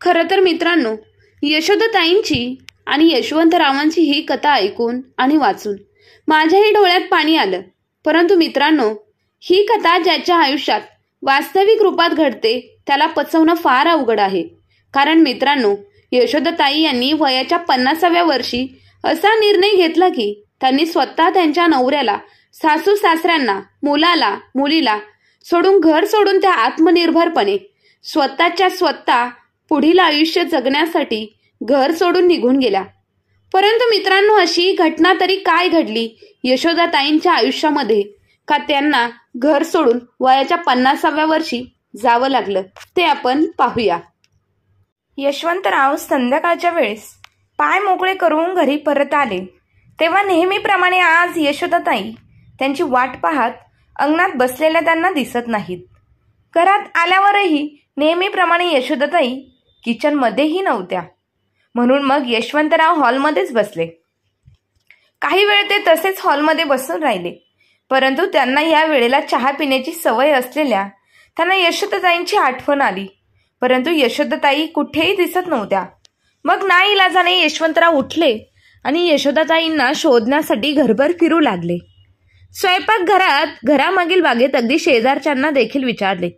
खरं तर मित्रांनो, यशोदाताईंची आणि यशवंतरावांची ही कथा ऐकून आणि वाचून माझ्याही डोळ्यात पाणी आलं. परंतु मित्रांनो, ही कथा ज्याच्या आयुष्यात वास्तविक रूपात घडते त्याला पचवणं फार अवघड आहे. कारण मित्रांनो, यशोदाताई यांनी वयाच्या 50व्या वर्षी असा निर्णय घेतला की त्यांनी स्वतः त्यांच्या नवऱ्याला, सासू सासऱ्यांना, मुलाला मुलीला सोडून, घर सोडून त्या आत्मनिर्भरपणे स्वतः पुढील आयुष्य जगण्यासाठी घर सोडून निघून गेल्या. परंतु मित्रांनो, अशी घटना तरी काय घडली यशोदाताईंच्या आयुष्यामध्ये का त्यांना घर सोडून वयाच्या 50व्या वर्षी जावं लागलं, ते आपण पाहूया. यशवंतराव संध्याकाळच्या वेळेस पाय मोकळे करून घरी परत आले तेव्हा नेहमीप्रमाणे आज यशोदाताई त्यांची वाट पाहत अंगणात बसलेल्या त्यांना दिसत नाहीत. घरात आल्यावरही नेहमीप्रमाणे यशोदाताई किचनमध्येही नव्हत्या. म्हणून मग यशवंतराव हॉलमध्येच बसले. काही वेळ ते तसेच हॉलमध्ये बसून राहिले. परंतु त्यांना या वेळेला चहा पिण्याची सवय असलेल्या त्यांना यशोदाताईंची आठवण आली. परंतु यशोदाताई कुठेही दिसत नव्हत्या. मग नाईलाजाने यशवंतराव उठले आणि यशोदाताईंना शोधण्यासाठी घरभर फिरू लागले. स्वयंपाकघरात, घरामागील बागेत, अगदी शेजारच्यांना देखील विचारले.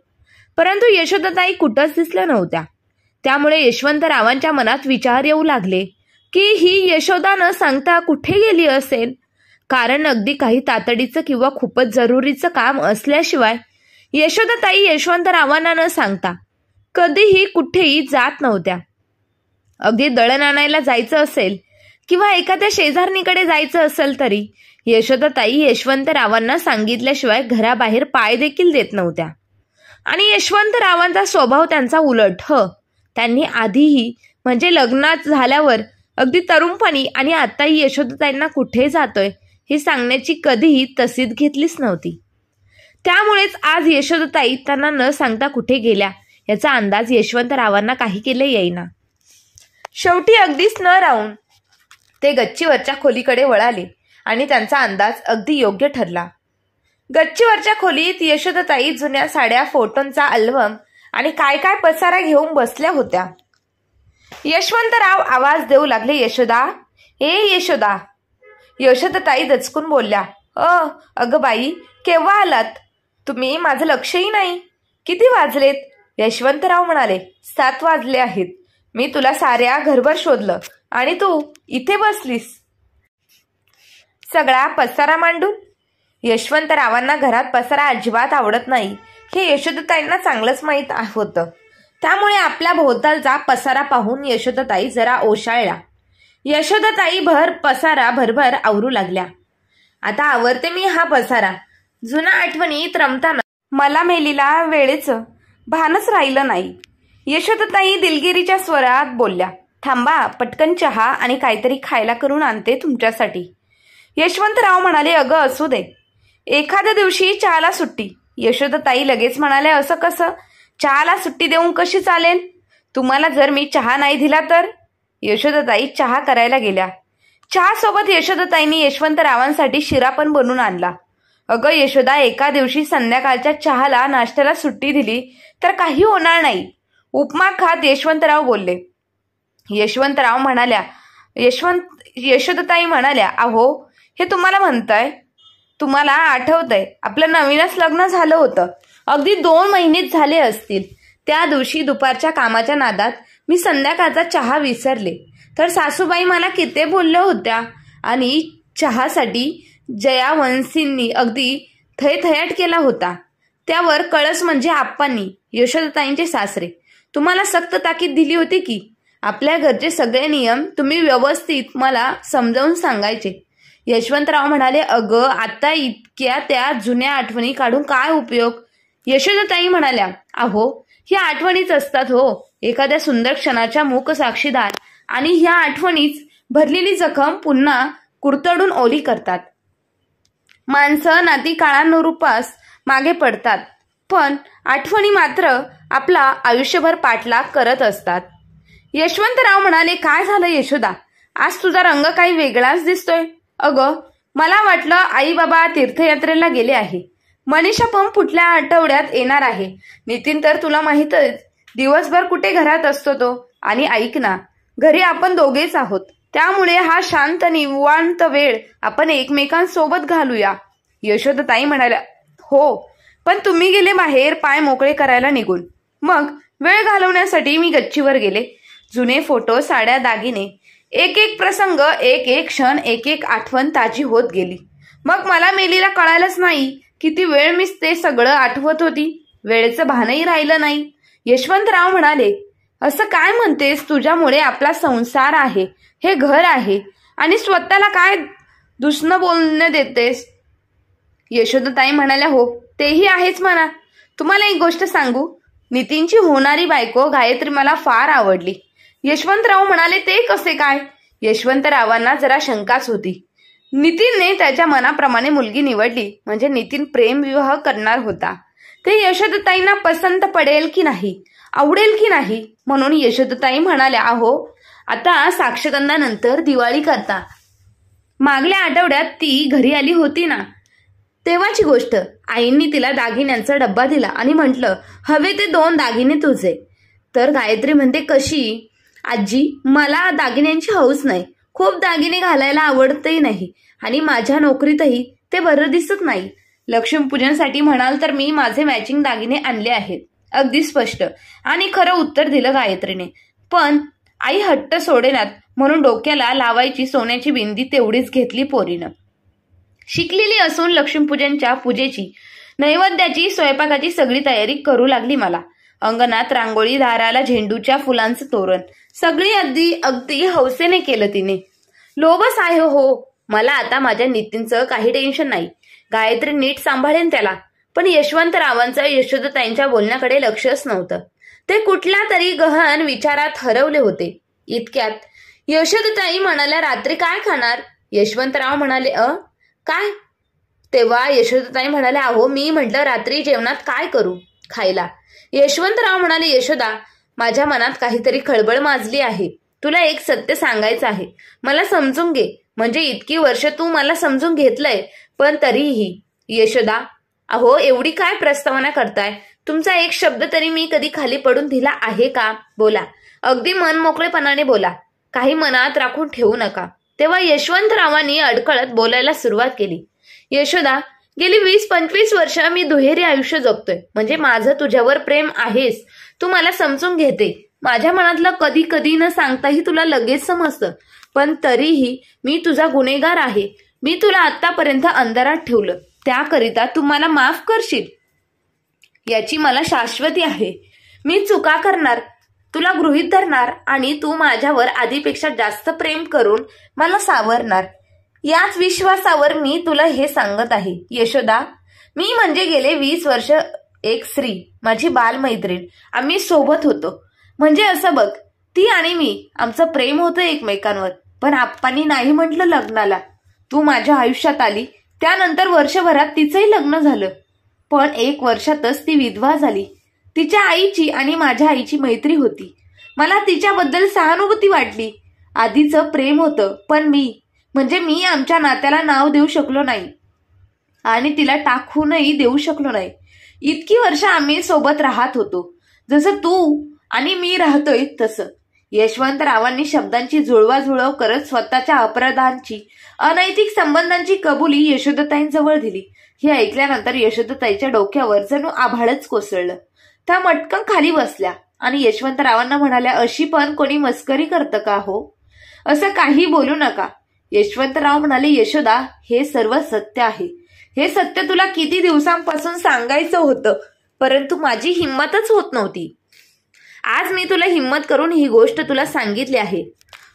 परंतु यशोदाताई कुठंच दिसल्या नव्हत्या. त्यामुळे यशवंतरावांच्या मनात विचार येऊ लागले की ही यशोदा न सांगता कुठे गेली असेल. कारण अगदी काही तातडीचं किंवा खूपच जरुरीचं काम असल्याशिवाय यशोदाताई यशवंतरावांना न सांगता कधीही कुठेही जात नव्हत्या. अगदी दळण आणायला जायचं असेल किंवा एखाद्या शेजारणीकडे जायचं असेल तरी यशोदाताई यशवंतरावांना सांगितल्याशिवाय घराबाहेर पाय देखील देत नव्हत्या. आणि यशवंतरावांचा स्वभाव त्यांचा उलट. त्यांनी आधीही, म्हणजे लग्नात झाल्यावर, अगदी तरुणपणी आणि आताही यशोदाताईंना कुठे जातोय हे सांगण्याची कधीही तसीद घेतलीच नव्हती. त्यामुळेच आज यशोदाताई त्यांना न सांगता कुठे गेल्या याचा अंदाज यशवंतरावांना काही केले येईना. शेवटी अगदीच न राहून ते गच्चीवरच्या खोलीकडे वळाले आणि त्यांचा अंदाज अगदी योग्य ठरला. गच्चीवरच्या खोलीत यशोदाताई जुन्या साड्या, फोटोंचा अल्बम आणि काय काय पसारा घेऊन बसल्या होत्या. यशवंतराव आवाज देऊ लागले, यशोदा, ए यशोदा. यशोदाताई दचकून बोलल्या, अगं बाई, केव्हा आलात तुम्ही? माझं लक्षही नाही. किती वाजलेत? यशवंतराव म्हणाले, 7 वाजले आहेत. मी तुला साऱ्या घरभर शोधलं आणि तू इथे बसलीस सगळा पसारा मांडून. यशवंतरावांना घरात पसारा अजिबात आवडत नाही हे यशोदाताईंना चांगलंच माहीत होतं. त्यामुळे आपल्या भोवतालचा पसारा पाहून यशोदाताई जरा ओशाळल्या. यशोदाताई पसारा भरभर आवरू लागल्या. आता आवरते मी हा पसारा. जुना आठवणीत रमताना मला मेलीला वेळेचं भानच राहिलं नाही. यशोदाताई दिलगिरीच्या स्वरात बोलल्या, थांबा, पटकन चहा आणि काहीतरी खायला करून आणते तुमच्यासाठी. यशवंतराव म्हणाले, अगं असू दे, एखाद्या दिवशी चहाला सुट्टी. यशोदाताई लगेच म्हणाल्या, असं कसं? चहाला सुट्टी देऊन कशी चालेल? तुम्हाला जर मी चहा नाही दिला तर? यशोदाताई चहा करायला गेल्या. चहासोबत यशोदाताईंनी यशवंतरावांसाठी शिरा पण बनवून आणला. अगं यशोदा, एका दिवशी संध्याकाळच्या चहाला, नाश्त्याला सुट्टी दिली तर काही होणार नाही. उपमा खात यशवंतराव बोलले. यशोदाताई म्हणाल्या, अहो, हे तुम्हाला म्हणताय? तुम्हाला आठवतंय आपलं नवीनच लग्न झालं होतं. अगदी 2 महिनेच झाले असतील. त्या दिवशी दुपारच्या कामाच्या नादात मी संध्याकाळचा चहा विसरले तर सासूबाई मला किती बोलल्या होत्या. आणि चहासाठी जयावंशींनी अगदी थयथयाट केला होता. त्यावर कळस म्हणजे आप्पांनी, यशोदाताईंचे सासरे, तुम्हाला सक्त ताकीद दिली होती की आपल्या घरचे सगळे नियम तुम्ही व्यवस्थित मला समजावून सांगायचे. यशवंतराव म्हणाले, अगं आता इतक्या त्या जुन्या आठवणी काढून काय उपयोग? यशोदाताई म्हणाल्या, अहो, ह्या आठवणीच असतात हो, एखाद्या सुंदर क्षणाच्या मूक साक्षीदार. आणि ह्या आठवणीच भरलेली जखम पुन्हा कुरतडून ओली करतात. माणसं नाती काळानुरूपास मागे पडतात, पण आठवणी मात्र आपला आयुष्यभर पाठलाग करत असतात. यशवंतराव म्हणाले, काय झालं यशोदा? आज तुझा रंग काही वेगळाच दिसतोय. अगं, मला वाटलं आई बाबा तीर्थयात्रेला गेले आहे. मनीषा पण पुढल्या आठवड्यात येणार आहे. नितीन तर तुला माहीतच दिवसभर कुठे घरात असतो तो. आणि ऐक ना, घरी आपण दोघेच आहोत, त्यामुळे हा शांत निवांत वेळ आपण एकमेकांसोबत घालूया. यशोदाताई म्हणाल्या, हो, पण तुम्ही गेले बाहेर पाय मोकळे करायला निघून. मग वेळ घालवण्यासाठी मी गच्चीवर गेले. जुने फोटो, साड्या, दागिने, एक एक प्रसंग, एक एक क्षण, एक एक आठवण ताजी होत गेली. मग मला मेलीला कळालंच नाही किती वेळ मी ते सगळं आठवत होती. वेळेचं भानही राहिलं नाही. यशवंतराव म्हणाले, असं काय म्हणतेस? तुझ्यामुळे आपला संसार आहे, हे घर आहे, आणि स्वतःला काय दुसणं बोलणं देतेस? यशोदाताई म्हणाल्या, हो, तेही आहेच म्हणा. तुम्हाला एक गोष्ट सांगू, नितीनची होणारी बायको गायत्री मला फार आवडली. यशवंतराव म्हणाले, ते कसे काय? यशवंतरावांना जरा शंकाच होती. नितीनने त्याच्या मनाप्रमाणे मुलगी निवडली म्हणजे नितीन प्रेमविवाह करणार होता. ते यशोदाताईंना पसंत पडेल की नाही, आवडेल की नाही, म्हणून यशोदाताई म्हणाल्या, अहो, आता साक्षगंधानंतर दिवाळी करता. मागल्या आठवड्यात ती घरी आली होती ना, तेव्हाची गोष्ट. आईंनी तिला दागिन्यांचा डब्बा दिला आणि म्हटलं, हवे ते 2 दागिने तुझे. तर गायत्री म्हणते, कशी? आजी, मला दागिन्यांची हौस नाही. खूप दागिने घालायला आवडतही नाही आणि माझ्या नोकरीतही ते बरं दिसत नाही. लक्ष्मीपूजनसाठी म्हणाल तर मी माझे मॅचिंग दागिने आणले आहेत. अगदी स्पष्ट आणि खरं उत्तर दिलं गायत्रीने. पण आई हट्ट सोडेनात म्हणून डोक्याला लावायची सोन्याची बिंदी तेवढीच घेतली पोरीनं. शिकलेली असून लक्ष्मीपूजनच्या पूजेची, नैवेद्याची, स्वयंपाकाची सगळी तयारी करू लागली मला. अंगणात रांगोळी, दाराला झेंडूच्या फुलांचं तोरण, सगळी अगदी हौसेने केलं तिने. लोभच आहे हो. मला आता माझ्या नितीनचं काही टेन्शन नाही. गायत्री नीट सांभाळेन त्याला. पण यशवंतरावांचं यशोदाताईंच्या बोलण्याकडे लक्षच नव्हतं. ते कुठल्या तरी गहन विचारात हरवले होते. इतक्यात यशोदाताई म्हणाल्या, रात्री काय खाणार? यशवंतराव म्हणाले, काय? तेव्हा यशोदाताई म्हणाल्या, अहो, मी म्हटलं रात्री जेवणात काय करू खायला? यशवंतराव म्हणाले, यशोदा, माझ्या मनात काहीतरी खळबळ माजली आहे. तुला एक सत्य सांगायचं आहे. मला समजून घे. म्हणजे इतकी वर्ष तू मला समजून घेतलंय, पण तरीही. यशोदा, अहो, एवढी काय प्रस्तावना करताय? तुमचा एक शब्द तरी मी कधी खाली पडून दिला आहे का? बोला, अगदी मन मोकळेपणाने बोला. काही मनात राखून ठेवू नका. तेव्हा यशवंतरावांनी अडकळत बोलायला सुरुवात केली. यशोदा, गेली 20-25 वर्ष मी दुहेरी आयुष्य जगतोय. म्हणजे माझं तुझ्यावर प्रेम आहेच. तू मला समजून घेते. माझ्या मनातलं कधी कधी न सांगताही तुला लगेच समजतं. पण तरीही मी तुझा गुन्हेगार आहे. मी तुला आतापर्यंत अंधारात ठेवलं, त्याकरिता तू मला माफ करशील याची मला शाश्वती आहे. मी चुका करणार, तुला गृहीत धरणार आणि तू माझ्यावर आधीपेक्षा जास्त प्रेम करून मला सावरणार. याच विश्वासावर मी तुला हे सांगत आहे. यशोदा, मी म्हणजे गेले 20 वर्ष एक स्त्री, माझी बालमैत्रीण, आम्ही सोबत होतो. म्हणजे असं बघ, ती आणि मी, आमचं प्रेम होतं एकमेकांवर. पण आप्पांनी नाही म्हटलं लग्नाला. तू माझ्या आयुष्यात आली, त्यानंतर वर्षभरात तिचंही लग्न झालं. पण 1 वर्षातच ती विधवा झाली. तिच्या आईची आणि माझ्या आईची मैत्री होती. मला तिच्याबद्दल सहानुभूती वाटली. आधीचं प्रेम होतं, पण मी आमच्या नात्याला नाव देऊ शकलो नाही आणि तिला टाकूनही देऊ शकलो नाही. इतकी वर्ष आम्ही सोबत राहत होतो, जसं तू आणि मी राहतोय तसं. यशवंतरावांनी शब्दांची जुळवाजुळव करत स्वतःच्या अपराधांची, अनैतिक संबंधांची कबुली यशोदाताईंजवळ दिली. हे ऐकल्यानंतर यशोदाताईच्या डोक्यावर जणू आभाळच कोसळलं. त्या मटकन खाली बसल्या आणि यशवंतरावांना म्हणाल्या, अशी पण कोणी मस्करी करतं का हो? असं काही बोलू नका. यशवंतराव म्हणाले, यशोदा, हे सर्व सत्य आहे. हे सत्य तुला किती दिवसांपासून सांगायचं होतं, परंतु माझी हिंमतच होत नव्हती. आज मी तुला हिंमत करून ही गोष्ट तुला सांगितली आहे.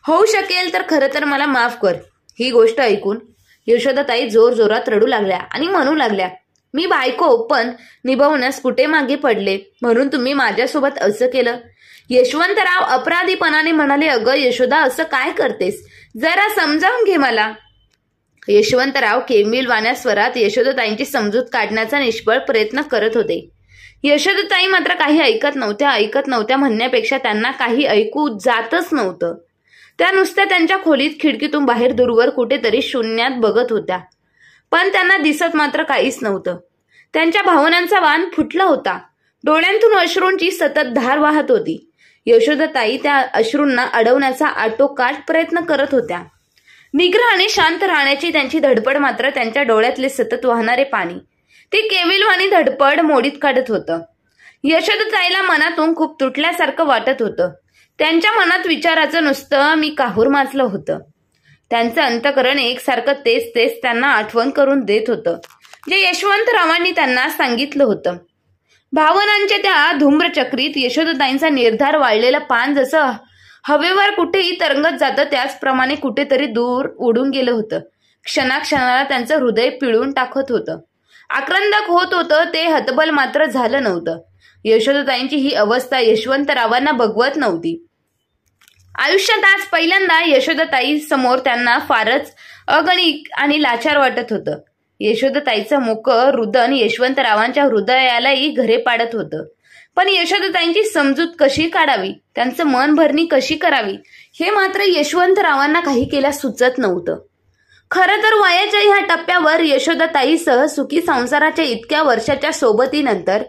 होऊ शकेल तर खरं तर मला माफ कर. ही गोष्ट ऐकून यशोदाताई जोर जोरात रडू लागल्या आणि म्हणू लागल्या, मी बायको पण निभावण्यास कुठे मागे पडले, म्हणून तुम्ही माझ्यासोबत असं केलं. यशवंतराव अपराधीपणाने म्हणाले, अगं यशोदा, असं काय करतेस? जरा समजावून घे मला. यशवंतराव केविलवाण्या स्वरात यशोदाताईंची समजूत काढण्याचा निष्फळ प्रयत्न करत होते. यशोदाताई मात्र काही ऐकत नव्हत्या म्हणण्यापेक्षा त्यांना काही ऐकू जातच नव्हतं. त्या नुसत्या त्यांच्या खोलीत खिडकीतून बाहेर दूरवर कुठेतरी शून्यात बघत होत्या. पण त्यांना दिसत मात्र काहीच नव्हतं. त्यांच्या भावनांचा वाण फुटला होता. डोळ्यांतून अश्रूंची सतत धार वाहत होती. यशोदाताई त्या अश्रूंना अडवण्याचा आटोकाट प्रयत्न करत होत्या. निग्रह आणि शांत राहण्याची त्यांची धडपड मात्र त्यांच्या डोळ्यातले सतत वाहणारे पाणी ते केविलवाणी धडपड मोडीत काढत होतं. यशोदाताईला मनातून खूप तुटल्यासारखं वाटत होतं. त्यांच्या मनात विचाराचं नुसतं मी काहूर माजलं होतं. त्यांचं अंतःकरण एकसारखं तेच तेच त्यांना आठवण करून देत होतं जे यशवंतरावांनी त्यांना सांगितलं होतं. भावनांच्या त्या धूम्रचक्रीत यशोदाताईंचा निर्धार वाळलेलं पान जसं हवेवर कुठेही तरंगत जातं त्याचप्रमाणे कुठेतरी दूर उडून गेलं होतं. क्षणाक्षणाला त्यांचं हृदय पिळून टाकत होतं. आक्रंदक होत होतं ते हतबल मात्र झालं नव्हतं. यशोदाताईंची ही अवस्था यशवंतरावांना बघवत नव्हती. आयुष्यात आज पहिल्यांदा यशोदाताई समोर त्यांना फारच अगणित आणि लाचार वाटत होतं. यशोदाताईचं मुख रुदन यशवंतरावांच्या हृदयालाही घरे पाडत होतं. पण यशोदाताईंची समजूत कशी काढावी, त्यांचं मन भरणी कशी करावी हे मात्र यशवंतरावांना काही केल्यास सुचत नव्हतं. खरं तर वयाच्या ह्या टप्प्यावर यशोदाताईसह सुखी संसाराच्या इतक्या वर्षाच्या सोबतीनंतर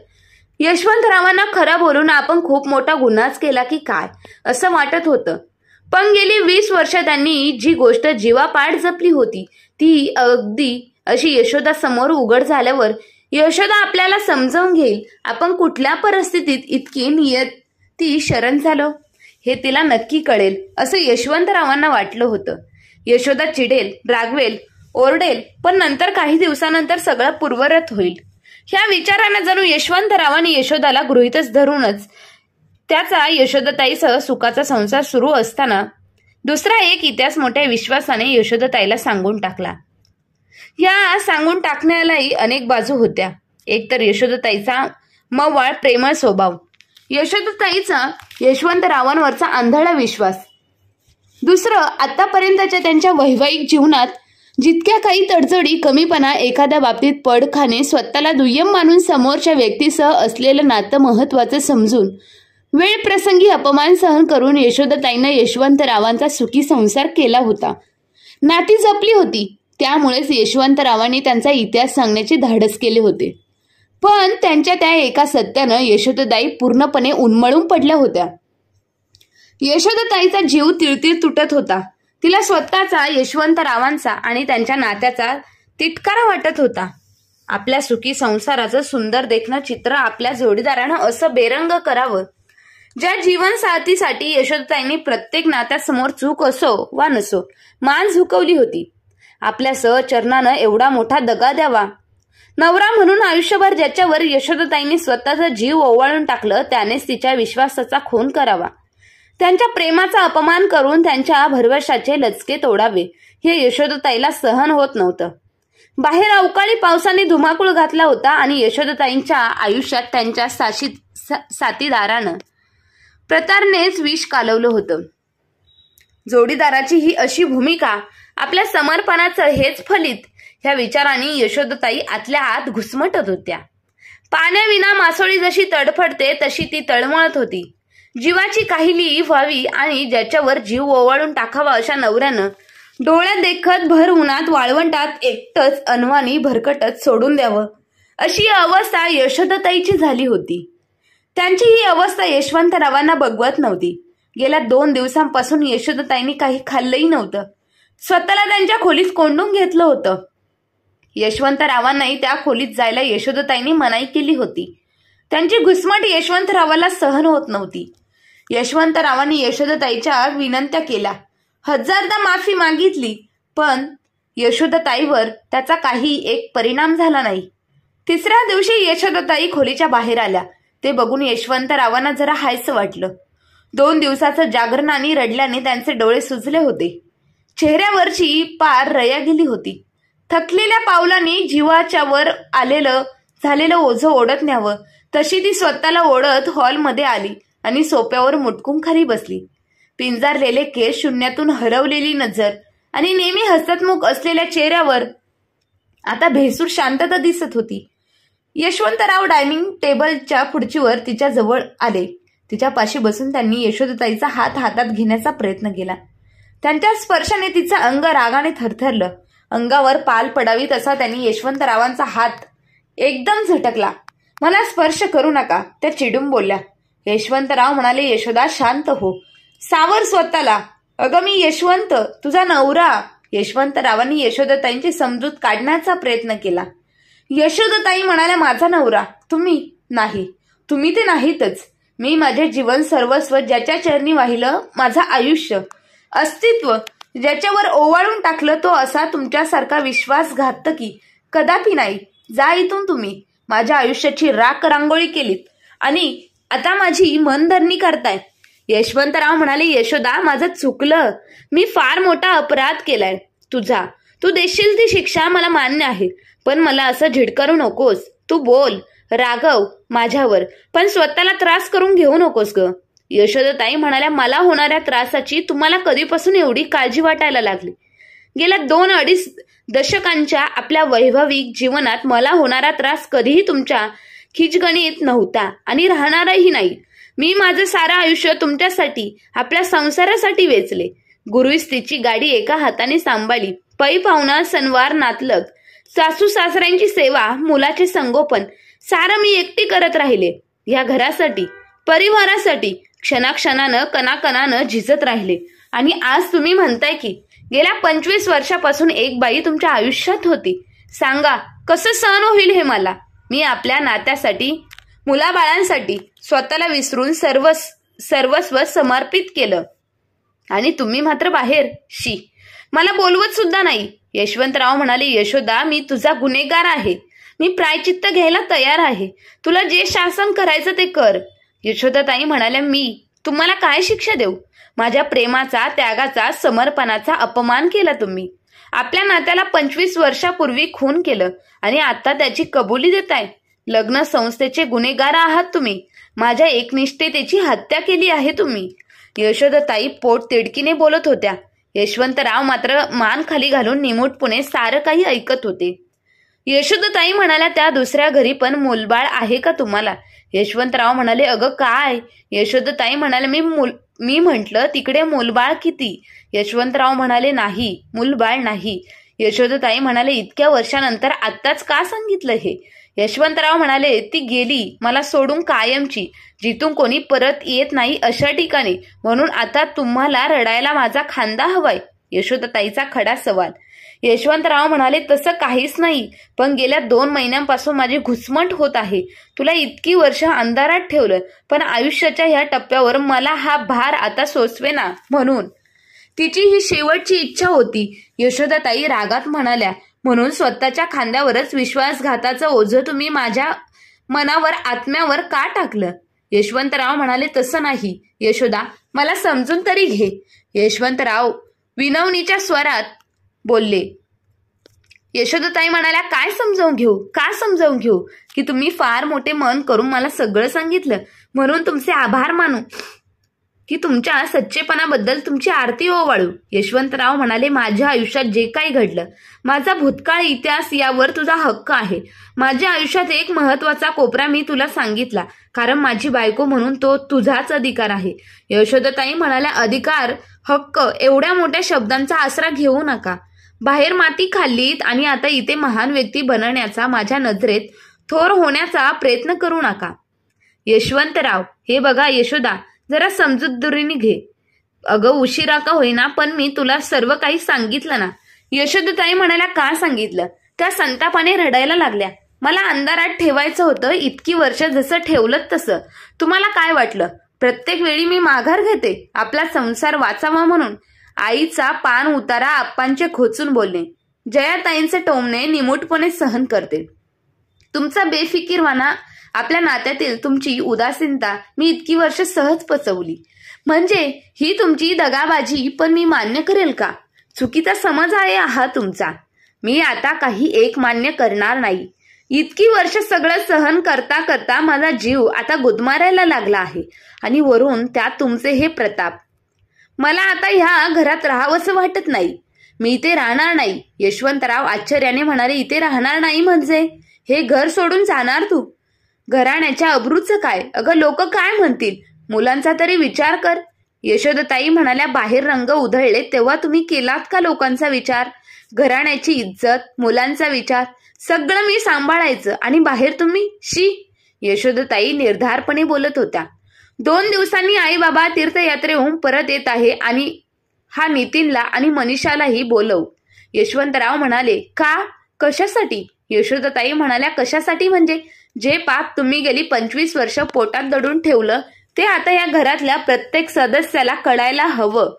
यशवंतरावांना खरं बोलून आपण खूप मोठा गुन्हाच केला की काय असं वाटत होतं. पण गेली 20 वर्ष त्यांनी जी गोष्ट जीवापाड जपली होती ती अगदी अशी यशोदा समोर उघड झाल्यावर यशोदा आपल्याला समजावून घेईल आपण कुठल्या परिस्थितीत इतकी नियती शरण झालो हे तिला नक्की कळेल असं यशवंतरावांना वाटलं होतं. यशोदा चिडेल, रागवेल, ओरडेल, पण नंतर काही दिवसानंतर सगळं पूर्ववत होईल. ह्या विचारानं जणू यशवंतरावांनी यशोदाला गृहीतच धरूनच त्याचा यशोदाताईसह सुखाचा संसार सुरू असताना दुसरा एक इतिहास मोठ्या विश्वासाने यशोदाताईला सांगून टाकला. या सांगून टाकण्यालाही अनेक बाजू होत्या. एक तर यशोदाताईचा मवाळ प्रेमळ स्वभाव, यशोदाताईचा यशवंतरावांवरचा आंधळा विश्वास, दुसरं आतापर्यंतच्या त्यांच्या वैवाहिक जीवनात जितक्या काही तडजोडी, कमीपणा, एखाद्या बाबतीत पडखाने, स्वतःला दुय्यम मानून समोरच्या व्यक्तीसह असलेलं नातं महत्वाचं समजून वेळ प्रसंगी अपमान सहन करून यशोदाताईंना यशवंतरावांचा सुखी संसार केला होता. नाती जपली होती. त्यामुळेच यशवंतरावांनी त्यांचा इतिहास सांगण्याचे धाडस केले होते. पण त्यांच्या त्या एका सत्यानं यशोदाताई पूर्णपणे उन्मळून पडल्या होत्या. यशोदाताईचा जीव तिळतीळ तुटत होता. तिला स्वतःचा, यशवंतरावांचा आणि त्यांच्या नात्याचा तिटकारा वाटत होता. आपल्या सुखी संसाराचं सुंदर देखणं चित्र आपल्या जोडीदारानं असं बेरंग करावं ज्या जीवनसाथीसाठी यशोदाताईंनी प्रत्येक नात्यासमोर चूक असो वा नसो मान झुकवली होती. आपल्या सहचरणानं एवढा मोठा दगा द्यावा. नवरा म्हणून आयुष्यभर ज्याच्यावर यशोदाताईंनी स्वतःचा जीव ओवाळून टाकलं त्यानेच तिच्या विश्वासाचा खून करावा. त्यांच्या प्रेमाचा अपमान करून त्यांच्या भरवशाचे लचके तोडावे हे यशोदाताईला सहन होत नव्हतं. बाहेर अवकाळी पावसाने धुमाकूळ घातला होता आणि यशोदाताईंच्या आयुष्यात त्यांच्या साथीदारानं प्रतारनेच विष कालवलं होतं. जोडीदाराची ही अशी भूमिका, आपल्या समर्पणाचं हेच फलित ह्या विचारांनी यशोदाताई आतल्या आत घुसमटत होत्या. पाण्याविना मासोळी जशी तडफडते तशी ती तळमळत होती. जीवाची काहिली व्हावी आणि ज्याच्यावर जीव ओवाळून टाकावा अशा नवऱ्यानं डोळ्यात देखत भर उन्हात वाळवंटात एकटंच अनवाणी भरकटत सोडून द्यावं अशी अवस्था यशोदाताईची झाली होती. त्यांची ही अवस्था यशवंतरावांना बघवत नव्हती. गेल्या 2 दिवसांपासून यशोदाताईंनी काही खाल्लंही नव्हतं. स्वतःला त्यांच्या खोलीत कोंडून घेतलं होतं. यशवंतरावांनाही त्या खोलीत जायला यशोदाताईंनी मनाई केली होती. त्यांची घुसमट यशवंतरावाला सहन होत नव्हती. यशवंतरावांनी यशोदाताईच्या विनंत्या केल्या, हजारदा माफी मागितली, पण यशोदाताईवर त्याचा काही एक परिणाम झाला नाही. तिसऱ्या दिवशी यशोदाताई खोलीच्या बाहेर आल्या. ते बघून यशवंतरावांना जरा हायसं वाटलं. 2 दिवसाचं जागरण आणि रडल्याने त्यांचे डोळे सुजले होते. चेहऱ्यावरची पार रया गेली होती. थकलेल्या पावलांनी जीवाच्या वर झालेलं ओझं ओढत न्यावं तशी ती स्वतःला ओढत हॉलमध्ये आली आणि सोप्यावर मुटकून खाली बसली. पिंजारलेले केस, शून्यातून हरवलेली नजर आणि नेहमी हसतमुख असलेल्या चेहऱ्यावर आता भेसूर शांतता दिसत होती. यशवंतराव डायनिंग टेबलच्या खुर्चीवर तिच्या जवळ आले. तिच्या पाशी बसून त्यांनी यशोदाताईचा हात हातात घेण्याचा प्रयत्न केला. त्यांच्या स्पर्शाने तिचं अंग रागाने थरथरलं. अंगावर पाल पडावी तसा त्यांनी यशवंतरावांचा हात एकदम झटकला. मला स्पर्श करू नका, त्या चिडून बोलल्या. यशवंतराव म्हणाले, यशोदा शांत हो, सावर स्वतःला. अगं मी यशवंत, तुझा नवरा. यशवंतरावांनी यशोदाताईंची समजूत काढण्याचा प्रयत्न केला. यशोदाताई म्हणाल्या, माझा नवरा तुम्ही नाही, तुम्ही ते नाहीतच. मी माझे जीवन सर्वस्व ज्याच्या चरणी वाहिलं, माझं आयुष्य, अस्तित्व ज्याच्यावर ओवाळून टाकलं, तो असा तुमच्यासारखा विश्वासघातकी कदापि नाही. जा इथून. तुम्ही माझ्या आयुष्याची राख रांगोळी केलीत आणि आता माझी मनधरणी करताय. यशवंतराव म्हणाले, यशोदा माझं चुकलं, मी फार मोठा अपराध केलाय. तू देशील ती शिक्षा मला मान्य आहे, पण मला असं झिडकारू नकोस. तू बोल, रागव माझ्यावर, पण स्वतःला त्रास करून घेऊ नकोस ग. यशोदाताई म्हणाल्या, मला होणाऱ्या त्रासाची तुम्हाला कधीपासून एवढी काळजी वाटायला लागली? गेल्या 2-2.5 दशकांच्या आपल्या वैभविक जीवनात मला होणारा त्रास कधीही तुमच्या खिचगणीत नव्हता आणि राहणारही नाही. मी माझं सारं आयुष्य तुमच्यासाठी, आपल्या संसारासाठी वेचले. गुरुस्त्रीची गाडी एका हाताने सांभाळली, पै पाहुणा, सणवार, नातलग, सासू सासऱ्यांची सेवा, मुलाचे संगोपन सारं मी एकटी करत राहिले. या घरासाठी, परिवारासाठी क्षणाक्षणानं, कणाकणानं झिजत राहिले. आणि आज तुम्ही म्हणताय की गेल्या 25 वर्षापासून एक बाई तुमच्या आयुष्यात होती. सांगा, कसं सहन होईल हे मला? मी आपल्या नात्यासाठी, मुलाबाळांसाठी स्वतःला विसरून सर्वस्व समर्पित केलं आणि तुम्ही मात्र बाहेर. शी, मला बोलवत सुद्धा नाही. यशवंतराव म्हणाले, यशोदा मी तुझा गुन्हेगार आहे. मी प्रायचित्त घ्यायला तयार आहे. तुला जे शासन करायचं ते कर. यशोदाताई म्हणाल्या, मी तुम्हाला काय शिक्षा देऊ? माझ्या प्रेमाचा, त्यागाचा, समर्पणाचा अपमान केला तुम्ही. आपल्या नात्याला 25 वर्षापूर्वी खून केलं आणि आता त्याची कबुली देताय. लग्न संस्थेचे गुन्हेगार आहात तुम्ही. माझ्या एकनिष्ठतेची हत्या केली आहे तुम्ही. यशोदाताई पोट तिडकीने बोलत होत्या. यशवंतराव मात्र मान खाली घालून निमूटपणे सारं काही ऐकत होते. यशोदाताई म्हणाल्या, त्या दुसऱ्या घरी पण मूलबाळ आहे का तुम्हाला? यशवंतराव म्हणाले, अगं काय? यशोदाताई म्हणाले, मी म्हटलं तिकडे मूलबाळ किती? यशवंतराव म्हणाले, नाही, मूलबाळ नाही. यशोदाताई म्हणाले, इतक्या वर्षानंतर आत्ताच का सांगितलं हे? यशवंतराव म्हणाले, ती गेली मला सोडून कायमची, जिथून कोणी परत येत नाही अशा ठिकाणी. म्हणून आता तुम्हाला रडायला माझा खांदा हवाय. यशोदाताईचा खडा सवाल. यशवंतराव म्हणाले, तसं काहीच नाही, पण गेल्या 2 महिन्यांपासून माझी घुसमट होत आहे. तुला इतकी वर्ष अंधारात ठेवलं, पण आयुष्याच्या ह्या टप्प्यावर मला हा भार आता सोसवेना. म्हणून तिची ही शेवटची इच्छा होती. यशोदाताई रागात म्हणाल्या, म्हणून स्वतःच्या खांद्यावरच विश्वासघाताचं ओझं तुम्ही माझ्या मनावर, आत्म्यावर का टाकलं? यशवंतराव म्हणाले, तसं नाही यशोदा, मला समजून तरी घे. यशवंतराव विनवणीच्या स्वरात बोलले. यशोदाताई म्हणाल्या, काय समजावून घेऊ? का समजावून घेऊ? की तुम्ही फार मोठे मन करून मला सगळं सांगितलं, म्हणून तुमचे आभार मानू, की तुमच्या सच्चेपणाबद्दल तुमची आरती ओवाळू? यशवंतराव म्हणाले, माझ्या आयुष्यात जे काही घडलं, माझा भूतकाळ, इतिहास यावर तुझा हक्क आहे. माझ्या आयुष्यात एक महत्वाचा कोपरा मी तुला सांगितला, कारण माझी बायको म्हणून तो तुझाच अधिकार आहे. यशोदाताई म्हणाल्या, अधिकार, हक्क एवढ्या मोठ्या शब्दांचा आसरा घेऊ नका. बाहेर माती खाल्लीत आणि आता इथे महान व्यक्ती बनण्याचा, माझ्या नजरेत थोर होण्याचा प्रयत्न करू नका. यशवंतराव, हे बघा यशोदा, जरा समजूतदारीने घे. अगं उशिरा का होईना, पण मी तुला सर्व काही सांगितलं ना. यशोदाताई म्हणाल्या, का सांगितलं? त्या संतापाने रडायला लागल्या. मला अंधारात ठेवायचं होतं, इतकी वर्ष जसं ठेवलं तसं. तुम्हाला काय वाटलं प्रत्येक वेळी मी माघार घेते आपला संसार वाचावा म्हणून? आईचा पान उतारा आप्पांचे खोचून बोलणे, जयाताईंचे टोमणे निमूटपणे सहन करते. तुमचा बेफिकीरवाना, आपल्या नात्यातील तुमची उदासीनता मी इतकी वर्ष सहज पचवली. म्हणजे ही तुमची दगाबाजी, पण मी मान्य करेल का? चुकीचा समज आहे हा तुमचा. मी आता काही एक मान्य करणार नाही. इतकी वर्ष सगळं सहन करता करता माझा जीव आता गुदमारायला लागला आहे आणि वरून त्यात तुमचे हे प्रताप. मला आता ह्या घरात राहावंसं वाटत नाही. मी इथे राहणार नाही. यशवंतराव आश्चर्याने म्हणाले, इथे राहणार नाही म्हणजे? हे घर सोडून जाणार तू? घराण्याच्या अब्रूचं काय? अगं लोक काय म्हणतील? मुलांचा तरी विचार कर. यशोदाताई म्हणाल्या, बाहेर रंग उधळले तेव्हा तुम्ही केलात का लोकांचा विचार? घराण्याची इज्जत, मुलांचा विचार सगळं मी सांभाळायचं आणि बाहेर तुम्ही? शी. यशोदाताई निर्धारपणे बोलत होत्या. 2 दिवसांनी आई बाबा तीर्थयात्रेहून परत येत आहे आणि हा नितीनला आणि मनीषालाही बोलव. यशवंतराव म्हणाले, का, कशासाठी? यशोदाताई म्हणाल्या, कशासाठी म्हणजे जे पाप तुम्ही गेली 25 वर्ष पोटात दडून ठेवलं ते आता या घरातल्या प्रत्येक सदस्याला कळायला हवं.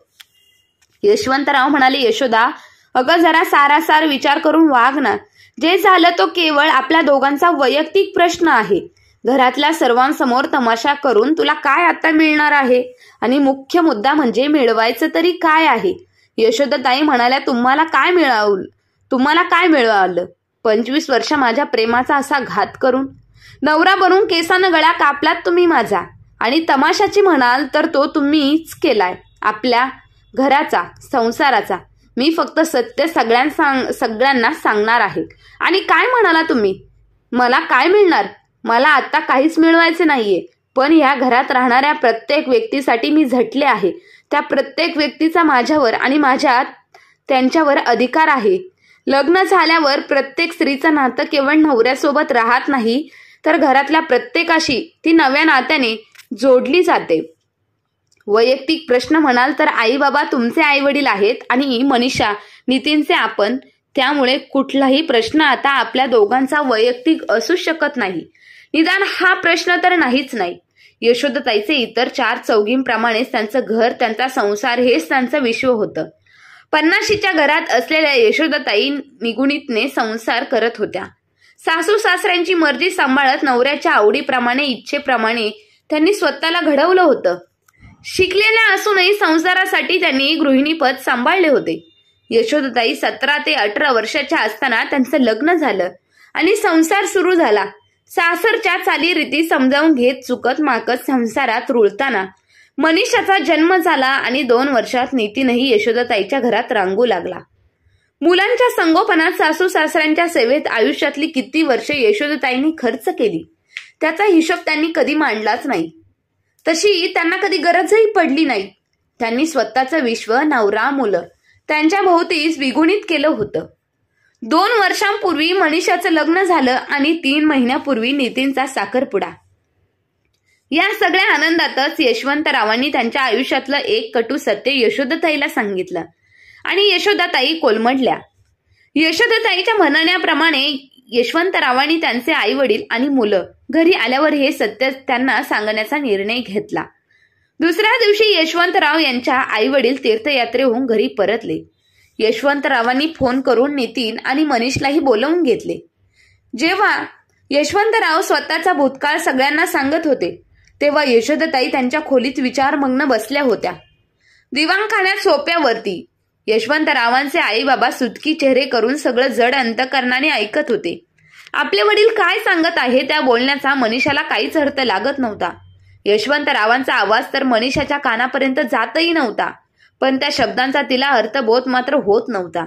यशवंतराव म्हणाले, यशोदा, अगं जरा सारासार विचार करून वाग ना. जे झालं तो केवळ आपल्या दोघांचा वैयक्तिक प्रश्न आहे. घरातल्या सर्वांसमोर तमाशा करून तुला काय आता मिळणार आहे? आणि मुख्य मुद्दा म्हणजे मिळवायचं तरी काय आहे? यशोदाताई म्हणाल्या, तुम्हाला काय मिळालं? 25 वर्ष माझ्या प्रेमाचा असा घात करून नवरा बनून केसानं गळा कापलात तुम्ही माझा. आणि तमाशाची म्हणाल तर तो तुम्हीच केलाय, आपल्या घराचा, संसाराचा. मी फक्त सत्य सगळ्यांना सांगणार आहे. आणि काय म्हणाला तुम्ही? मला काय मिळणार? मला आता काहीच मिळवायचे नाहीये, पण ह्या घरात राहणाऱ्या प्रत्येक व्यक्तीसाठी मी झटले आहे. त्या प्रत्येक व्यक्तीचा माझ्यावर आणि त्यांच्यावर अधिकार आहे. लग्न झाल्यावर प्रत्येक स्त्रीचं नातं केवळ नवऱ्यासोबत राहत नाही, तर घरातल्या प्रत्येकाशी ती नव्या नात्याने जोडली जाते. वैयक्तिक प्रश्न म्हणाल तर आई बाबा तुमचे आई वडील आहेत आणि मनीषा नितीनचे आपण. त्यामुळे कुठलाही प्रश्न आता आपल्या दोघांचा वैयक्तिक असू शकत नाही. निदान हा प्रश्न तर नाहीच नाही. यशोदाताईचे इतर 4 चौघींप्रमाणेच त्यांचं घर, त्यांचा संसार हेच त्यांचं विश्व होतं. 50च्या घरात असलेल्या यशोदाताई निगुणीतने संसार करत होत्या. सासू सासऱ्यांची मर्जी सांभाळत नवऱ्याच्या आवडीप्रमाणे, इच्छेप्रमाणे त्यांनी स्वतःला घडवलं होतं. शिकलेल्या असूनही संसारासाठी त्यांनी गृहिणीपद सांभाळले होते. यशोदाताई 17 ते 18 वर्षाच्या असताना त्यांचं लग्न झालं आणि संसार सुरू झाला. सासरच्या चालीरीती समजावून घेत चुकत माकत संसारात रुळताना मनीषाचा जन्म झाला आणि 2 वर्षात नितीनही यशोदाताईच्या घरात रांगू लागला. मुलांच्या संगोपनात सासू सासऱ्यांच्या सेवेत आयुष्यातली किती वर्ष यशोदाताईंनी खर्च केली त्याचा हिशोब त्यांनी कधी मांडलाच नाही. तशी त्यांना कधी गरजही पडली नाही. त्यांनी स्वतःचं विश्व, नवरा, मुलं त्यांच्या भोवतीच विगुणित केलं होतं. 2 वर्षांपूर्वी मनीषाचं लग्न झालं आणि 3 महिन्यापूर्वी नितीनचा साखरपुडा. या सगळ्या आनंदातच यशवंतरावांनी त्यांच्या आयुष्यातलं एक कटू सत्य यशोदाताईला सांगितलं आणि यशोदाताई कोलमडल्या. यशोदाताईच्या म्हणण्याप्रमाणे यशवंतरावांनी त्यांचे आई वडील आणि मुलं घरी आल्यावर हे सत्य त्यांना सांगण्याचा निर्णय घेतला. दुसऱ्या दिवशी यशवंतराव यांच्या आई वडील तीर्थयात्रेहून घरी परतले. यशवंतरावांनी फोन करून नितीन आणि मनीषलाही बोलावून घेतले. जेव्हा यशवंतराव स्वतःचा भूतकाळ सगळ्यांना सांगत होते तेव्हा यशोदाताई त्यांच्या खोलीत विचारमग्न बसल्या होत्या. दिवाणखान्यात सोप्यावरती यशवंतरावांचे आई बाबा सुटकी चेहरे करून सगळं जड अंतकरणाने ऐकत होते. आपले वडील काय सांगत आहे त्या बोलण्याचा मनीषाला काहीच अर्थ लागत नव्हता. यशवंतरावांचा आवाज तर मनीषाच्या कानापर्यंत जातही नव्हता, पण त्या शब्दांचा तिला अर्थबोध मात्र होत नव्हता.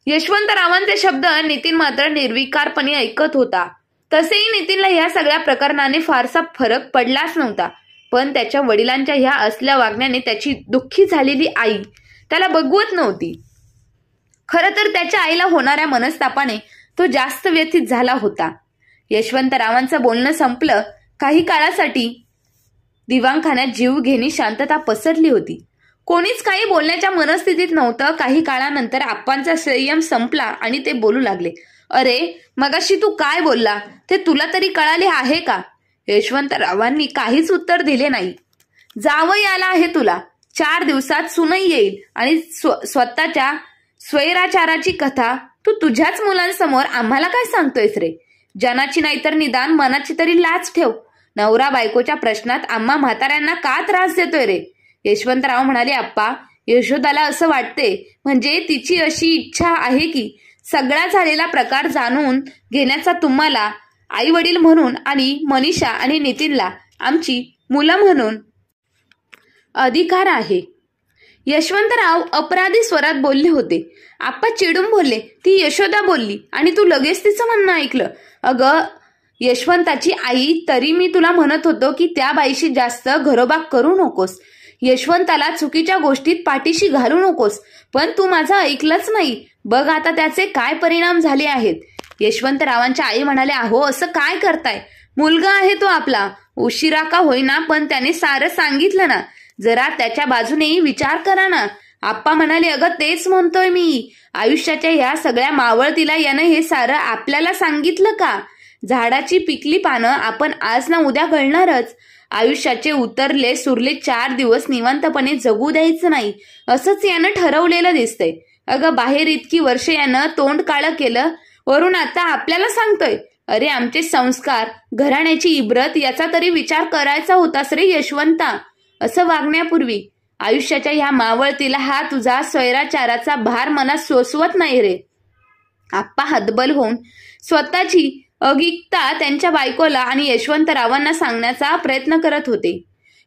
यशवंतरावांचे शब्द नितीन मात्र निर्विकारपणे ऐकत होता. तसेही नितीनला ह्या सगळ्या प्रकरणाने फारसा फरक पडलाच नव्हता, पण त्याच्या वडिलांच्या ह्या असल्या वागण्याने त्याची दुःखी झालेली आई त्याला बघवत नव्हती. खरं तर त्याच्या आईला होणाऱ्या मनस्तापाने तो जास्त व्यथित झाला होता. यशवंतरावांचं बोलणं संपलं. काही काळासाठी दिवाणखान्यात जीवघेणी शांतता पसरली होती. कोणीच काही बोलण्याच्या मनस्थितीत नव्हतं. काही काळानंतर आप्पांचा संयम संपला आणि ते बोलू लागले. अरे, मगाशी तू काय बोलला ते तुला तरी कळाले आहे का? यशवंतरावांनी काहीच उत्तर दिले नाही. जावई आला आहे तुला, 4 दिवसात सुनई येईल आणि स्वतःच्या स्वैराचाराची कथा तू तुझ्याच मुलांसमोर आम्हाला काय सांगतोयस रे? जनाची नाही तर निदान मनाची तरी लाज ठेव. नवरा बायकोच्या प्रश्नात आम्हा म्हाताऱ्यांना का त्रास देतोय रे? यशवंतराव म्हणाले, आप्पा, यशोदाला असं वाटते म्हणजे तिची अशी इच्छा आहे की सगळा झालेला प्रकार जाणून घेण्याचा तुम्हाला आई वडील म्हणून आणि मनीषा आणि नितीनला आमची मुलं म्हणून अधिकार आहे. यशवंतराव अपराधी स्वरात बोलले होते. आप्पा चिडून बोलले, ती यशोदा बोलली आणि तू लगेच तिचं म्हणणं ऐकलं. अगं यशवंताची आई, तरी मी तुला म्हणत होतो की त्या बाईशी जास्त घरोबा करू नकोस, यशवंताला चुकीच्या गोष्टीत पाठीशी घालू नकोस, पण तू माझं ऐकलंच नाही. बघ आता त्याचे काय परिणाम झाले आहेत. यशवंतरावांच्या आई म्हणाले, अहो असं काय करताय? मुलगा आहे तो आपला, उशिरा का होईना पण त्याने सारं सांगितलं ना. जरा त्याच्या बाजूनेही विचार करा ना. आप्पा म्हणाले, अगं तेच म्हणतोय मी. आयुष्याच्या ह्या सगळ्या मावळतीला यानं हे सारं आपल्याला सांगितलं का? झाडाची पिकली पानं आपण आज ना उद्या गळणारच. आयुष्याचे उतरले सुरले 4 दिवस निवांतपणे जगू द्यायचं नाही असंच यानं ठरवलेलं दिसतंय. अगं बाहेर इतकी वर्ष यानं तोंड काळं केलं, वरून आता आपल्याला सांगतोय. अरे आमचे संस्कार, घराण्याची इब्रत याचा तरी विचार करायचा होतास रे यशवंता. असं वागण्यापूर्वी आयुष्याच्या ह्या मावळतीला हा तुझा स्वैराचाराचा भार मनात सोसवत नाही रे. आप्पा हतबल होऊन स्वतःची अगिकता त्यांच्या बायकोला आणि यशवंतरावांना सांगण्याचा प्रयत्न करत होते.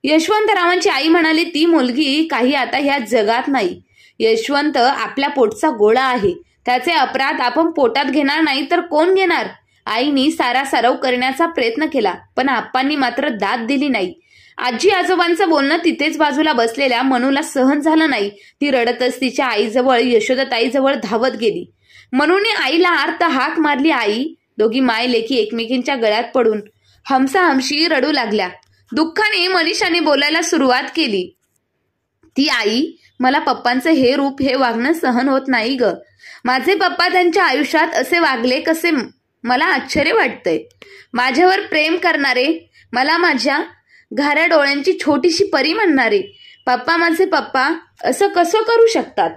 यशवंतरावांची आई म्हणाली, ती मुलगी काही आता ह्या जगात नाही. यशवंत आपल्या पोटचा गोळा आहे. त्याचे अपराध आपण पोटात घेणार नाही तर कोण घेणार? आईनी सारा सराव करण्याचा प्रयत्न केला पण आप्पांनी मात्र दाद दिली नाही. आजी आजोबांचं बोलणं तिथेच बाजूला बसलेल्या मनूला सहन झालं नाही. ती रडतच तिच्या आईजवळ यशोदाताईजवळ धावत गेली. मनूने आईला आर्त हाक मारली. आई. दोघी माय लेकी एकमेकींच्या गळ्यात पडून हमसाहमशी रडू लागल्या. दुःखाने मनीषाने बोलायला सुरुवात केली. ती आई, मला पप्पांचं हे रूप हे वागणं सहन होत नाही ग. माझे पप्पा त्यांच्या आयुष्यात असे वागले कसे? मला आश्चर्य वाटतंय. माझ्यावर प्रेम करणारे, मला माझ्या घाऱ्या डोळ्यांची छोटीशी परी म्हणणारे पप्पा, माझे पप्पा असं कसं करू शकतात?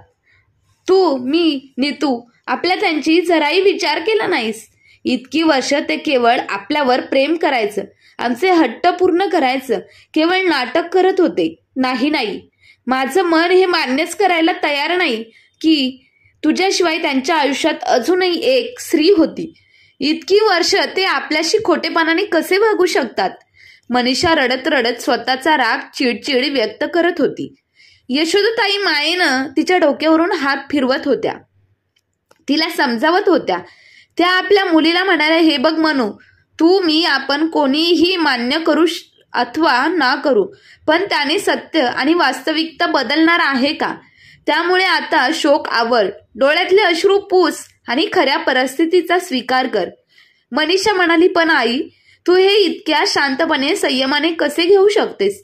तू, मी, नीतू आपल्या त्यांची जराही विचार केला नाहीस. इतकी वर्ष ते केवळ आपल्यावर प्रेम करायचं, आमचे हट्ट पूर्ण करायचं, केवळ नाटक करत होते. नाही, माझं मन हे मान्यच करायला तयार नाही की तुझ्याशिवाय त्यांच्या आयुष्यात अजूनही एक स्त्री होती. इतकी वर्ष ते आपल्याशी खोटेपणाने कसे वागू शकतात? मनीषा रडत रडत स्वतःचा राग चिडचिड व्यक्त करत होती. यशोदाताई मायेनं तिच्या डोक्यावरून हात फिरवत होत्या, तिला समजावत होत्या. त्या आपल्या मुलीला म्हणाल्या, हे बघ मनू, तू मी आपण कोणीही मान्य करू अथवा ना करू, पण त्याने सत्य आणि वास्तविकता बदलणार आहे का? त्यामुळे आता शोक आवर, डोळ्यातले अश्रू पुस आणि खऱ्या परिस्थितीचा स्वीकार कर. मनीषा म्हणाली, पण आई, तू हे इतक्या शांतपणे संयमाने कसे घेऊ शकतेस,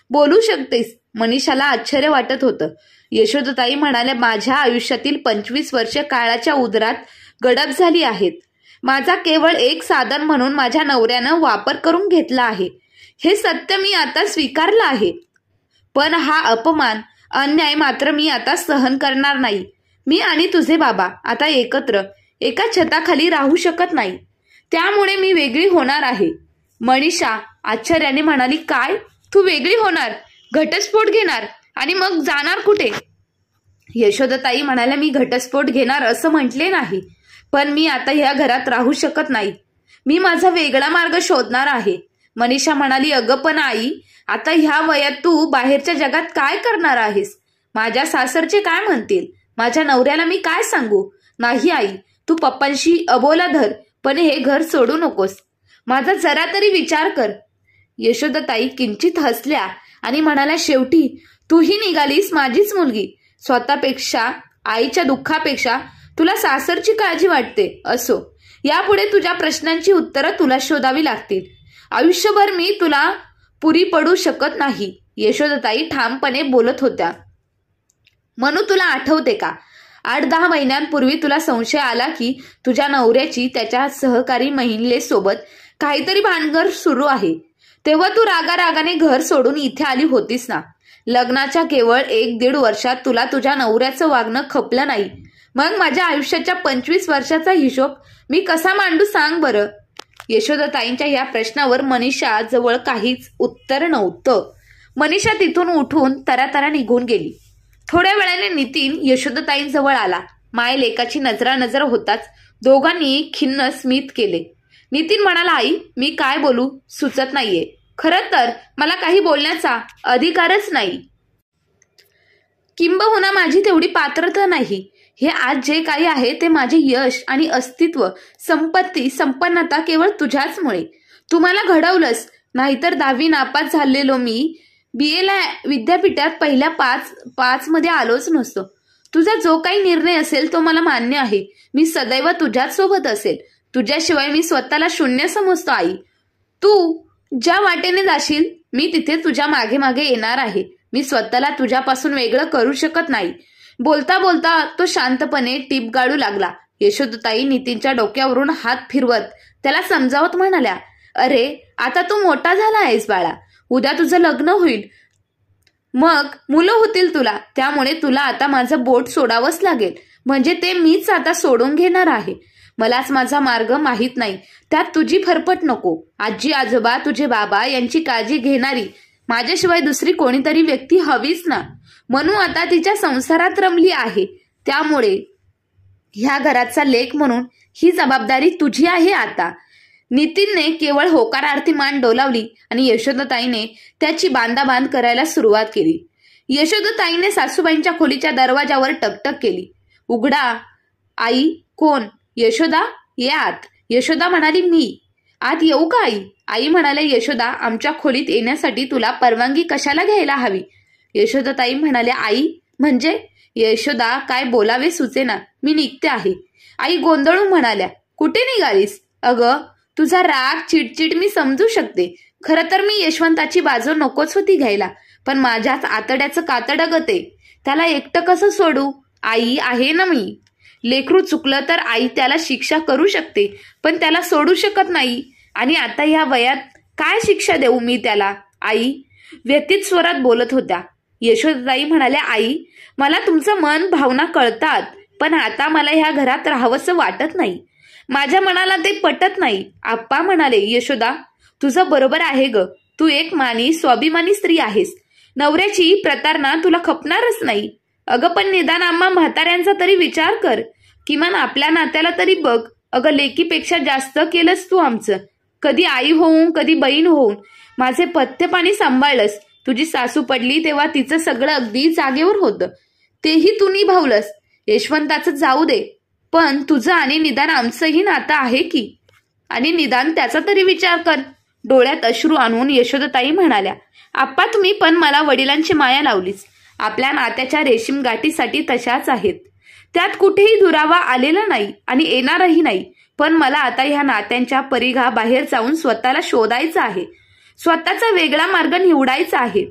बोलू शकतेस? मनीषाला आश्चर्य वाटत होतं. यशोदाताई म्हणाल्या, माझ्या आयुष्यातील 25 वर्ष काळाच्या उदरात गडप झाली आहेत. माझा केवळ एक साधन म्हणून माझ्या नवऱ्यानं वापर करून घेतला आहे. हे सत्य मी आता स्वीकारलं आहे. पण हा अपमान, अन्याय मात्र मी आता सहन करणार नाही. मी आणि तुझे बाबा आता एकत्र एका छताखाली राहू शकत नाही. त्यामुळे मी वेगळी होणार आहे. मनीषा आश्चर्याने म्हणाली, काय? तू वेगळी होणार? घटस्फोट घेणार आणि मग जाणार कुठे? यशोदाताई म्हणाल्या, मी घटस्फोट घेणार असं म्हटले नाही, पण मी आता ह्या घरात राहू शकत नाही. मी माझा वेगळा मार्ग शोधणार आहे. मनीषा म्हणाली, अगं पण आई, आता ह्या वयात तू बाहेरच्या जगात काय करणार आहेस? माझ्या सासरचे काय म्हणतील? माझ्या नवऱ्याला मी काय सांगू? नाही आई, तू पप्पांशी अबोला धर, पण हे घर सोडू नकोस. माझा जरा तरी विचार कर. यशोदाताई किंचित हसल्या आणि म्हणाल्या, शेवटी तूही निघालीस माझीच मुलगी. स्वतःपेक्षा, आईच्या दुःखापेक्षा तुला सासरची काळजी वाटते. असो, यापुढे तुझ्या प्रश्नांची उत्तरं तुला शोधावी लागतील. आयुष्यभर मी तुला पुरी पडू शकत नाही. यशोदाताई ठामपणे बोलत होत्या. मनू, तुला आठवते का 8-10 महिन्यांपूर्वी तुला संशय आला की तुझ्या नवऱ्याची त्याच्या सहकारी महिलेसोबत काहीतरी भानगड सुरू आहे. तेव्हा तू रागारागाने घर सोडून इथे आली होतीस ना. लग्नाच्या केवळ 1-1.5 वर्षात तुला तुझ्या नवऱ्याचं वागणं खपलं नाही. मग माझ्या आयुष्याच्या 25 वर्षाचा हिशोब मी कसा मांडू सांग बरं? यशोदाताईंच्या या प्रश्नावर मनीषा जवळ काहीच उत्तर नव्हतं. मनीषा तिथून उठून तरातरा निघून गेली. थोड्या वेळाने नितीन यशोदाताईंजवळ आला. माय लेकाची नजरानजर होताच दोघांनी खिन्न स्मित केले. नितीन म्हणाला, आई, मी काय बोलू सुचत नाहीये. खरं तर मला काही बोलण्याचा अधिकारच नाही. किंबहुना माझी तेवढी पात्रता नाही. हे आज जे काही आहे ते माझे यश आणि अस्तित्व, संपत्ती, संपन्नता केवळ तुझ्याचमुळे. तू मला घडवलंस, नाहीतर 10वी नापास झालेलो मी BA विद्यापीठात पहिल्या 5 मध्ये आलोच नसतो. तुझा जो काही निर्णय असेल तो मला मान्य आहे. मी सदैव तुझ्याच सोबत असेल. तुझ्याशिवाय मी स्वतःला शून्य समजतो आई. तू ज्या वाटेने जाशील मी तिथे तुझ्या मागे मागे येणार आहे. मी स्वतःला तुझ्यापासून वेगळं करू शकत नाही. बोलता बोलता तो शांतपणे टीप गाडू लागला. यशोदाताई नितीनच्या डोक्यावरून हात फिरवत त्याला समजावत म्हणाल्या, अरे आता तू मोठा झाला आहेस बाळा. उद्या तुझं लग्न होईल, मग मुलं होतील तुला. त्यामुळे तुला आता माझं बोट सोडावंच लागेल. म्हणजे ते मीच आता सोडून घेणार आहे. मलाच माझा मार्ग माहीत नाही, त्यात तुझी फरफट नको. आजी आजोबा तुझे बाबा यांची काळजी घेणारी माझ्याशिवाय दुसरी कोणीतरी व्यक्ती हवीच ना. म्हणून आता तिच्या संसारात रमली आहे. त्यामुळे ह्या घराचा लेक म्हणून ही जबाबदारी तुझी आहे आता. नितीनने केवळ होकारार्थी मान डोलावली आणि यशोदाताईने त्याची बांधाबांध करायला सुरुवात केली. यशोदाताईने सासूबाईंच्या खोलीच्या दरवाजावर टकटक केली. उघडा. आई. कोण? यशोदा, ये आत. यशोदा म्हणाली, मी. आत येऊ का आई? आई म्हणाले, यशोदा, आमच्या खोलीत येण्यासाठी तुला परवानगी कशाला घ्यायला हवी? यशोदाताई म्हणाल्या, आई म्हणजे? यशोदा काय बोलावे सुचेना. मी निघते आहे. आई गोंधळून म्हणाल्या, कुठे निघालीस? अगं तुझा राग चिडचिड मी समजू शकते. खरं तर मी यशवंताची बाजू नकोच होती घ्यायला, पण माझ्याच आतड्याचं कातडं गते. त्याला एकटं कसं सोडू? आई आहे ना मी. लेकरू चुकलं तर आई त्याला शिक्षा करू शकते, पण त्याला सोडू शकत नाही. आणि आता ह्या वयात काय शिक्षा देऊ मी त्याला? आई व्यथित स्वरात बोलत होत्या. यशोदाताई म्हणाल्या, आई मला तुमचं मन भावना कळतात, पण आता मला ह्या घरात राहावंसं वाटत नाही. माझ्या मनाला ते पटत नाही. आप्पा म्हणाले, यशोदा तुझं बरोबर आहे ग. तू एक स्वाभिमानी स्त्री आहेस. नवऱ्याची प्रतारणा तुला खपणारच नाही. अगं पण निदान आम्हा म्हाताऱ्यांचा तरी विचार कर. किमान आपल्या नात्याला तरी बघ. अगं लेकीपेक्षा जास्त केलंस तू आमचं. कधी आई होऊन कधी बहीण होऊन माझे पथ्य पाणी सांभाळलंस. तुझी सासू पडली तेव्हा तिचं सगळं अगदी जागेवर होतं, तेही तू निभावलंस. यशवंताचं जाऊ दे, पण तुझं आणि निदान आमचंही नातं आहे की. आणि निदान त्याचा तरी विचार कर. डोळ्यात अश्रू आणून यशोदाताई म्हणाल्या, आप्पा तुम्ही पण मला वडिलांची माया लावलीच. आपल्या नात्याच्या रेशीम गाठीसाठी तशाच आहेत. त्यात कुठेही दुरावा आलेला नाही आणि येणारही नाही. पण मला आता ह्या नात्यांच्या परिघा बाहेर जाऊन स्वतःला शोधायचं आहे. स्वतःचा वेगळा मार्ग निवडायचा आहे.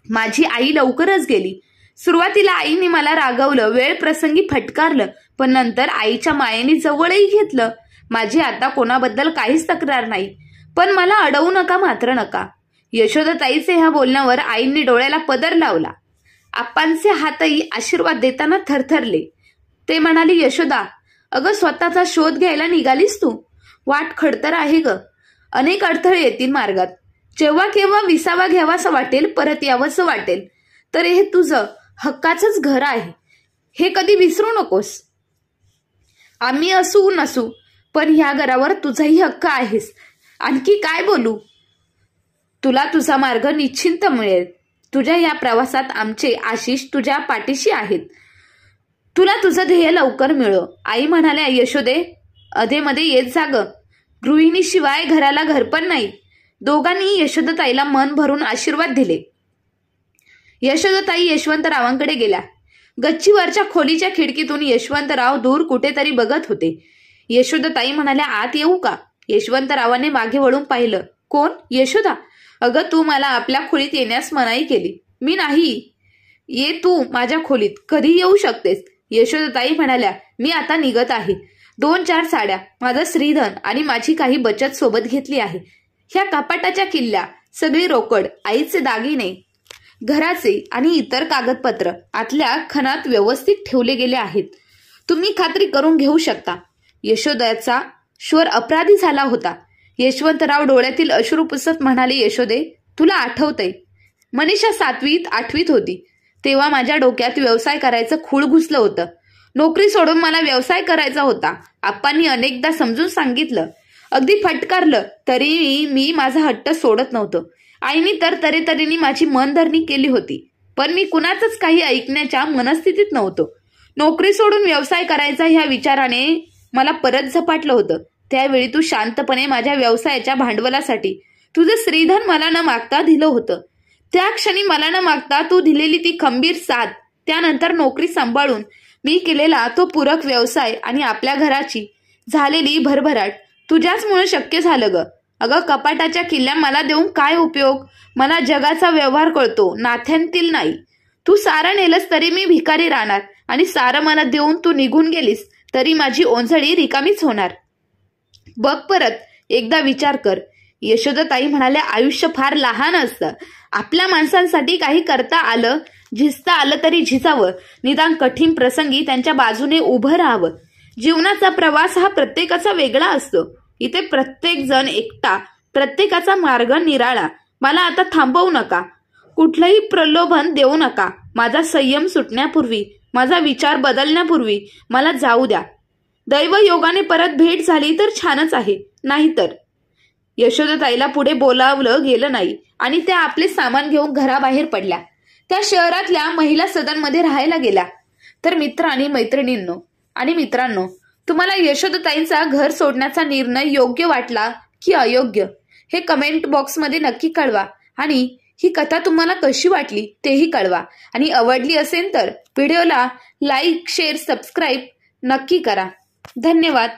माझी आई लवकरच गेली. सुरुवातीला आईने मला रागवलं, वेळ प्रसंगी फटकारलं, पण नंतर आईच्या मायेने जवळही घेतलं. माझी आता कोणाबद्दल काहीच तक्रार नाही, पण मला अडवू नका, मात्र नका. यशोदाताईचे ह्या बोलण्यावर आईंनी डोळ्याला पदर लावला. आप्पांचे हातही आशीर्वाद देताना थरथरले. ते म्हणाले, यशोदा अगं स्वतःचा शोध घ्यायला निघालीस तू. वाट खडतर आहे ग. अनेक अडथळे येतील मार्गात. जेव्हा केव्हा विसावा घ्यावासं वाटेल, परत यावंसं वाटेल, तर हे तुझं हक्काचंच घर आहे. हे कधी विसरू नकोस. आम्ही असू नसू, पण ह्या घरावर तुझाही हक्क आहेस. आणखी काय बोलू? तुला तुझा मार्ग निश्चिंत मिळेल. तुझ्या या प्रवासात आमचे आशिष तुझ्या पाठीशी आहेत. तुला तुझं ध्येय लवकर मिळो. आई म्हणाल्या, यशोदे अधेमध्ये येत जा ग. गृहिणीशिवाय घराला घरपण नाही. दोघांनी यशोदाताईला मन भरून आशीर्वाद दिले. यशोदाताई यशवंतरावांकडे गेल्या. गच्चीवरच्या खोलीच्या खिडकीतून यशवंतराव दूर कुठेतरी बघत होते. यशोदाताई म्हणाल्या, आत येऊ का? यशवंतरावाने मागे वळून पाहिलं. कोण? यशोदा. अगं तू मला आपल्या खोलीत येण्यास मनाई केली. मी नाही. ये तू माझ्या खोलीत कधी येऊ शकतेस. यशोदाताई म्हणाल्या, मी आता निघत आहे. 2-4 साड्या, माझं श्रीधन आणि माझी काही बचत सोबत घेतली आहे. ह्या कपाटाच्या किल्ल्या, सगळी रोकड, आईचे दागिने, घराचे आणि इतर कागदपत्र आतल्या खणात व्यवस्थित ठेवले गेले आहेत. तुम्ही खात्री करून घेऊ शकता. यशोदाचा स्वर अपराधी झाला होता. यशवंतराव डोळ्यातील अश्रू पुसत म्हणाले, यशोदे तुला आठवतंय, मनीषा 7वीत-8वीत होती तेव्हा माझ्या डोक्यात व्यवसाय करायचं खूळ घुसलं होतं. नोकरी सोडून मला व्यवसाय करायचा होता. आप्पांनी अनेकदा समजून सांगितलं, अगदी फटकारलं, तरी मी माझा हट्ट सोडत नव्हतो. आईनी तर तऱ्हेतऱ्हेने माझी मनधरणी केली होती, पण मी कुणाचंच काही ऐकण्याच्या मनस्थितीत नव्हतो. नोकरी सोडून व्यवसाय करायचा ह्या विचाराने मला परत झपाटलं होतं. त्यावेळी तू शांतपणे माझ्या व्यवसायाच्या भांडवलासाठी तुझं श्रीधन मला न मागता दिलं होतं. त्या क्षणी मला न मागता तू दिलेली ती खंबीर साथ, त्यानंतर नोकरी सांभाळून मी केलेला तो पूरक व्यवसाय आणि आपल्या घराची झालेली भरभराट तुझ्याचमुळे शक्य झालं ग. अगं कपाटाच्या किल्ल्या मला देऊन काय उपयोग? मला जगाचा व्यवहार कळतो, नाथ्यांतील नाही. तू सारं नेलंस तरी मी भिकारी राहणार आणि सारं मला देऊन तू निघून गेलीस तरी माझी ओंजळी रिकामीच होणार. बघ परत एकदा विचार कर. यशोदाताई म्हणाल्या, आयुष्य फार लहान असतं. आपल्या माणसांसाठी काही करता आलं, झिजता आलं तरी झिजावं. निदान कठीण प्रसंगी त्यांच्या बाजूने उभं राहावं. जीवनाचा प्रवास हा प्रत्येकाचा वेगळा असतो. इथे प्रत्येक जण एकटा, प्रत्येकाचा मार्ग निराळा. मला आता थांबवू नका, कुठलंही प्रलोभन देऊ नका. माझा संयम सुटण्यापूर्वी, माझा विचार बदलण्यापूर्वी मला जाऊ द्या. दैवयोगाने परत भेट झाली तर छानच आहे, नाहीतर. यशोदाताईला पुढे बोलावलं गेलं नाही आणि त्या आपले सामान घेऊन घराबाहेर पडल्या. त्या शहरातल्या महिला सदनमध्ये राहायला गेल्या. तर मित्र आणि मित्रांनो, तुम्हाला यशोदाताईंचा घर सोडण्याचा निर्णय योग्य वाटला की अयोग्य हे कमेंट बॉक्समध्ये नक्की कळवा. आणि ही कथा तुम्हाला कशी वाटली तेही कळवा. आणि आवडली असेल तर व्हिडिओला लाईक, शेअर, सबस्क्राईब नक्की करा. धन्यवाद.